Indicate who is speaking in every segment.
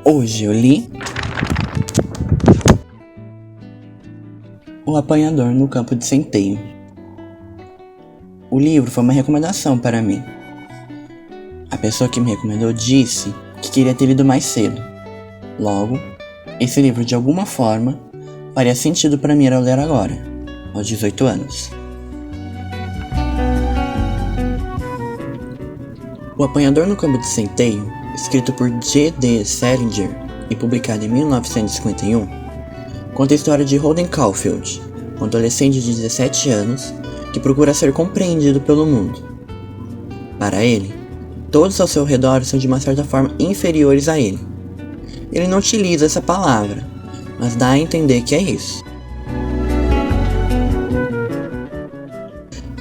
Speaker 1: Hoje eu li O Apanhador no Campo de Centeio. O livro foi uma recomendação para mim. A pessoa que me recomendou disse que queria ter lido mais cedo. Logo, esse livro de alguma forma faria sentido para mim ao ler agora, aos 18 anos. O Apanhador no Campo de Centeio, escrito por J.D. Salinger e publicado em 1951, conta a história de Holden Caulfield, um adolescente de 17 anos que procura ser compreendido pelo mundo. Para ele, todos ao seu redor são de uma certa forma inferiores a ele. Ele não utiliza essa palavra, mas dá a entender que é isso.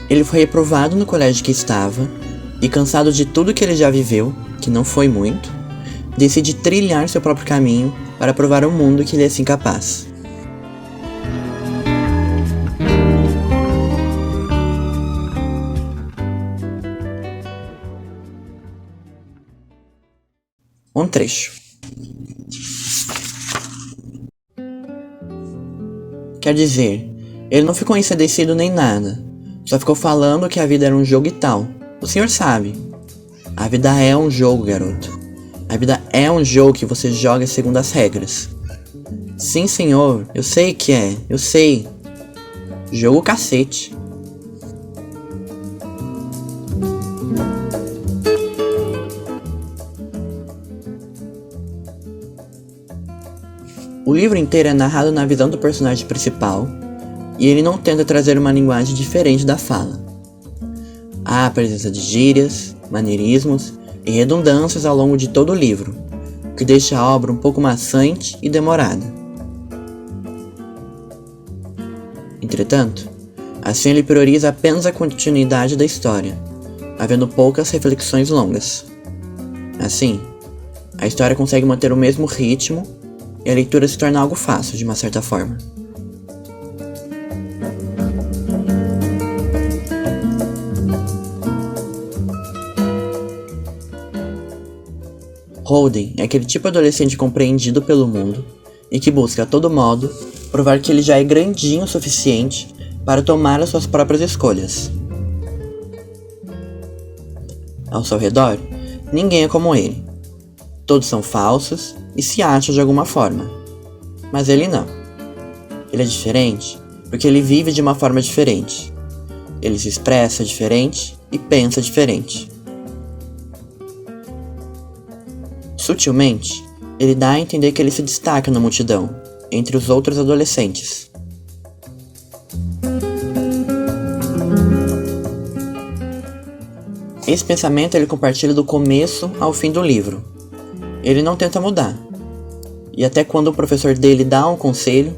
Speaker 1: Ele foi reprovado no colégio que estava e, cansado de tudo que ele já viveu, que não foi muito, decide trilhar seu próprio caminho para provar ao mundo que ele é sim capaz. Um trecho. Quer dizer, ele não ficou ensandecido nem nada, só ficou falando que a vida era um jogo e tal. O senhor sabe. A vida é um jogo, garoto. A vida é um jogo que você joga segundo as regras. Sim, senhor, eu sei que é, eu sei. Jogo cacete. O livro inteiro é narrado na visão do personagem principal, e ele não tenta trazer uma linguagem diferente da fala. Há a presença de gírias, maneirismos e redundâncias ao longo de todo o livro, o que deixa a obra um pouco maçante e demorada. Entretanto, assim ele prioriza apenas a continuidade da história, havendo poucas reflexões longas. Assim, a história consegue manter o mesmo ritmo e a leitura se torna algo fácil de uma certa forma. Holden é aquele tipo de adolescente compreendido pelo mundo e que busca a todo modo provar que ele já é grandinho o suficiente para tomar as suas próprias escolhas. Ao seu redor, ninguém é como ele. Todos são falsos e se acham de alguma forma. Mas ele não. Ele é diferente porque ele vive de uma forma diferente. Ele se expressa diferente e pensa diferente. Sutilmente, ele dá a entender que ele se destaca na multidão, entre os outros adolescentes. Esse pensamento ele compartilha do começo ao fim do livro. Ele não tenta mudar. E até quando o professor dele dá um conselho,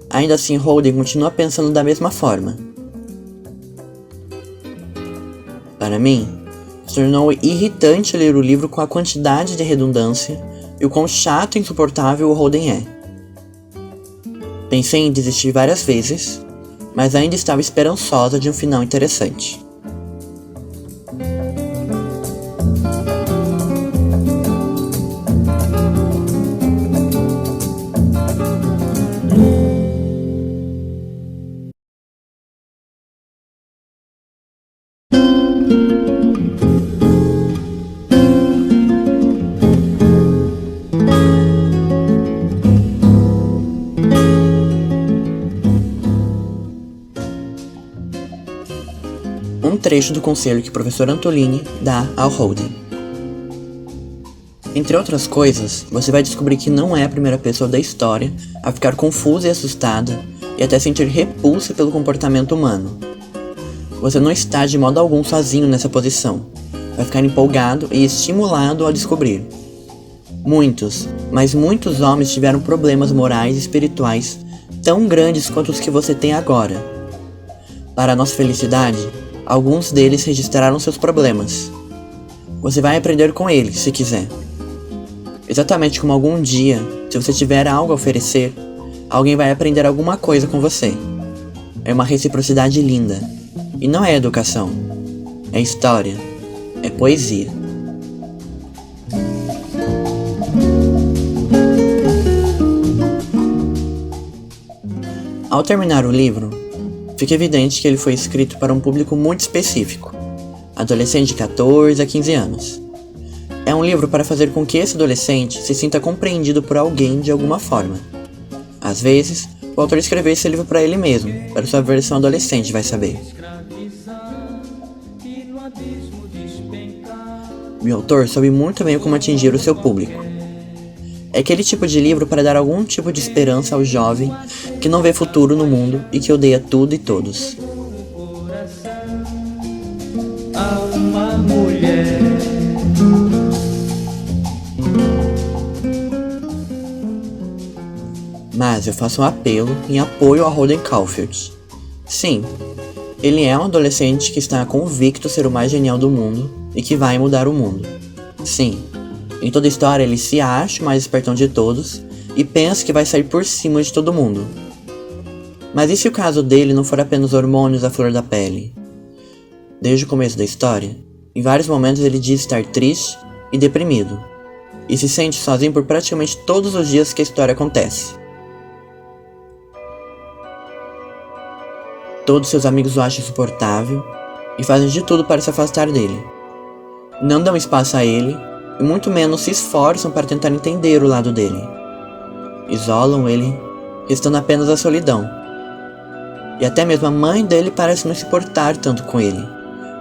Speaker 1: ainda assim Holden continua pensando da mesma forma. Para mim, se tornou irritante ler o livro com a quantidade de redundância e o quão chato e insuportável o Holden é. Pensei em desistir várias vezes, mas ainda estava esperançosa de um final interessante. Um trecho do conselho que o professor Antolini dá ao Holden. Entre outras coisas, você vai descobrir que não é a primeira pessoa da história a ficar confusa e assustada e até sentir repulsa pelo comportamento humano. Você não está de modo algum sozinho nessa posição. Vai ficar empolgado e estimulado ao descobrir. Muitos, mas muitos homens tiveram problemas morais e espirituais tão grandes quanto os que você tem agora. Para nossa felicidade, alguns deles registraram seus problemas. Você vai aprender com eles, se quiser. Exatamente como algum dia, se você tiver algo a oferecer, alguém vai aprender alguma coisa com você. É uma reciprocidade linda. E não é educação. É história. É poesia. Ao terminar o livro, fica evidente que ele foi escrito para um público muito específico, adolescente de 14 a 15 anos. É um livro para fazer com que esse adolescente se sinta compreendido por alguém de alguma forma. Às vezes, o autor escreveu esse livro para ele mesmo, para sua versão adolescente, vai saber. O autor soube muito bem como atingir o seu público. É aquele tipo de livro para dar algum tipo de esperança ao jovem que não vê futuro no mundo e que odeia tudo e todos. Mas eu faço um apelo em apoio a Holden Caulfield. Sim, ele é um adolescente que está convicto ser o mais genial do mundo e que vai mudar o mundo. Sim, em toda a história ele se acha o mais espertão de todos e pensa que vai sair por cima de todo mundo. Mas e se o caso dele não for apenas hormônios à flor da pele? Desde o começo da história, em vários momentos ele diz estar triste e deprimido, e se sente sozinho por praticamente todos os dias que a história acontece. Todos seus amigos o acham insuportável e fazem de tudo para se afastar dele. Não dão espaço a ele e muito menos se esforçam para tentar entender o lado dele. Isolam ele, restando apenas a solidão. E até mesmo a mãe dele parece não se importar tanto com ele,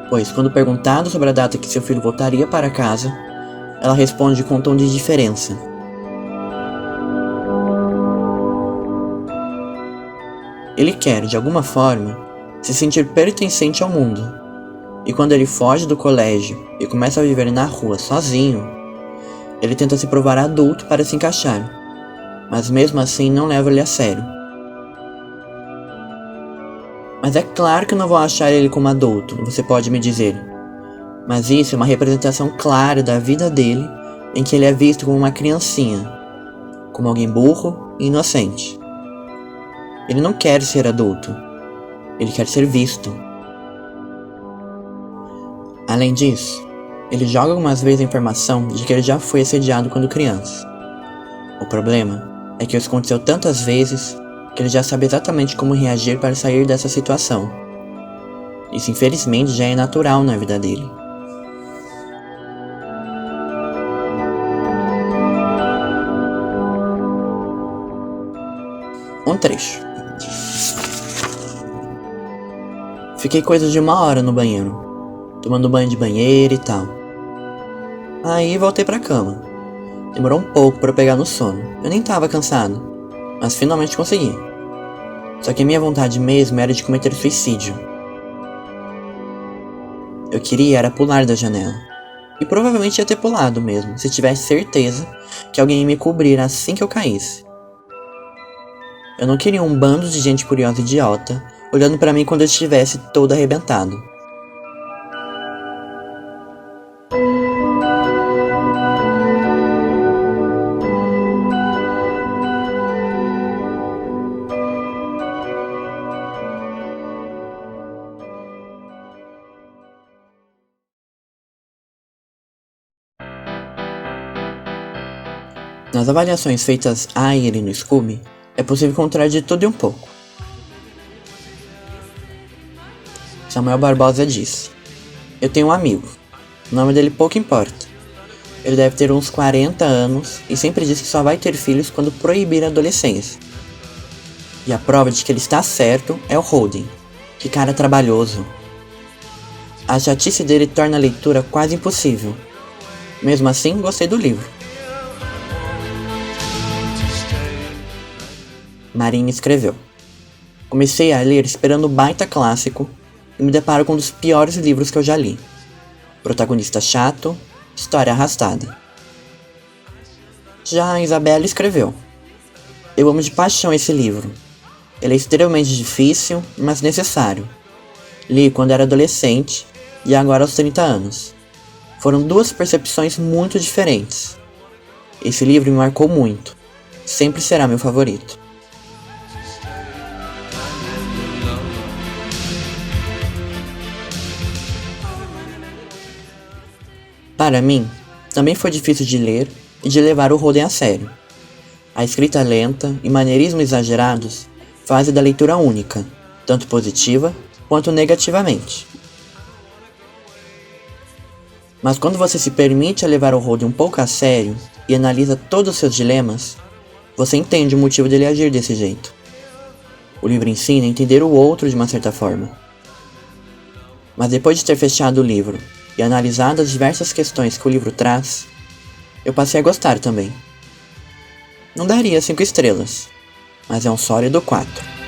Speaker 1: pois quando perguntado sobre a data que seu filho voltaria para casa, ela responde com um tom de indiferença. Ele quer, de alguma forma, se sentir pertencente ao mundo. E quando ele foge do colégio e começa a viver na rua sozinho, ele tenta se provar adulto para se encaixar, mas mesmo assim não leva ele a sério. Mas é claro que eu não vou achar ele como adulto, você pode me dizer. Mas isso é uma representação clara da vida dele, em que ele é visto como uma criancinha, como alguém burro e inocente. Ele não quer ser adulto, ele quer ser visto. Além disso, ele joga algumas vezes a informação de que ele já foi assediado quando criança. O problema é que isso aconteceu tantas vezes que ele já sabe exatamente como reagir para sair dessa situação. Isso infelizmente já é natural na vida dele. Um trecho. Fiquei coisa de 1 hora no banheiro, tomando banho de banheira e tal. Aí voltei pra cama. Demorou um pouco pra eu pegar no sono. Eu nem tava cansado, mas finalmente consegui. Só que a minha vontade mesmo era de cometer suicídio. Eu queria era pular da janela. E provavelmente ia ter pulado mesmo, se tivesse certeza que alguém ia me cobrir assim que eu caísse. Eu não queria um bando de gente curiosa e idiota olhando pra mim quando eu estivesse todo arrebentado. Nas avaliações feitas a ele no Scooby, é possível encontrar de tudo e um pouco. Samuel Barbosa disse: eu tenho um amigo, o nome dele pouco importa. Ele deve ter uns 40 anos e sempre diz que só vai ter filhos quando proibir a adolescência. E a prova de que ele está certo é o Holden, que cara trabalhoso. A chatice dele torna a leitura quase impossível. Mesmo assim, gostei do livro. Marine escreveu: comecei a ler esperando o baita clássico e me deparo com um dos piores livros que eu já li. Protagonista chato, história arrastada. Já a Isabela escreveu: eu amo de paixão esse livro. Ele é extremamente difícil, mas necessário. Li quando era adolescente e agora aos 30 anos. Foram 2 percepções muito diferentes. Esse livro me marcou muito. Sempre será meu favorito. Para mim, também foi difícil de ler e de levar o Holden a sério. A escrita lenta e maneirismos exagerados fase da leitura única, tanto positiva quanto negativamente. Mas quando você se permite a levar o Holden um pouco a sério e analisa todos os seus dilemas, você entende o motivo dele agir desse jeito. O livro ensina a entender o outro de uma certa forma. Mas depois de ter fechado o livro e analisado as diversas questões que o livro traz, eu passei a gostar também. Não daria 5 estrelas, mas é um sólido 4.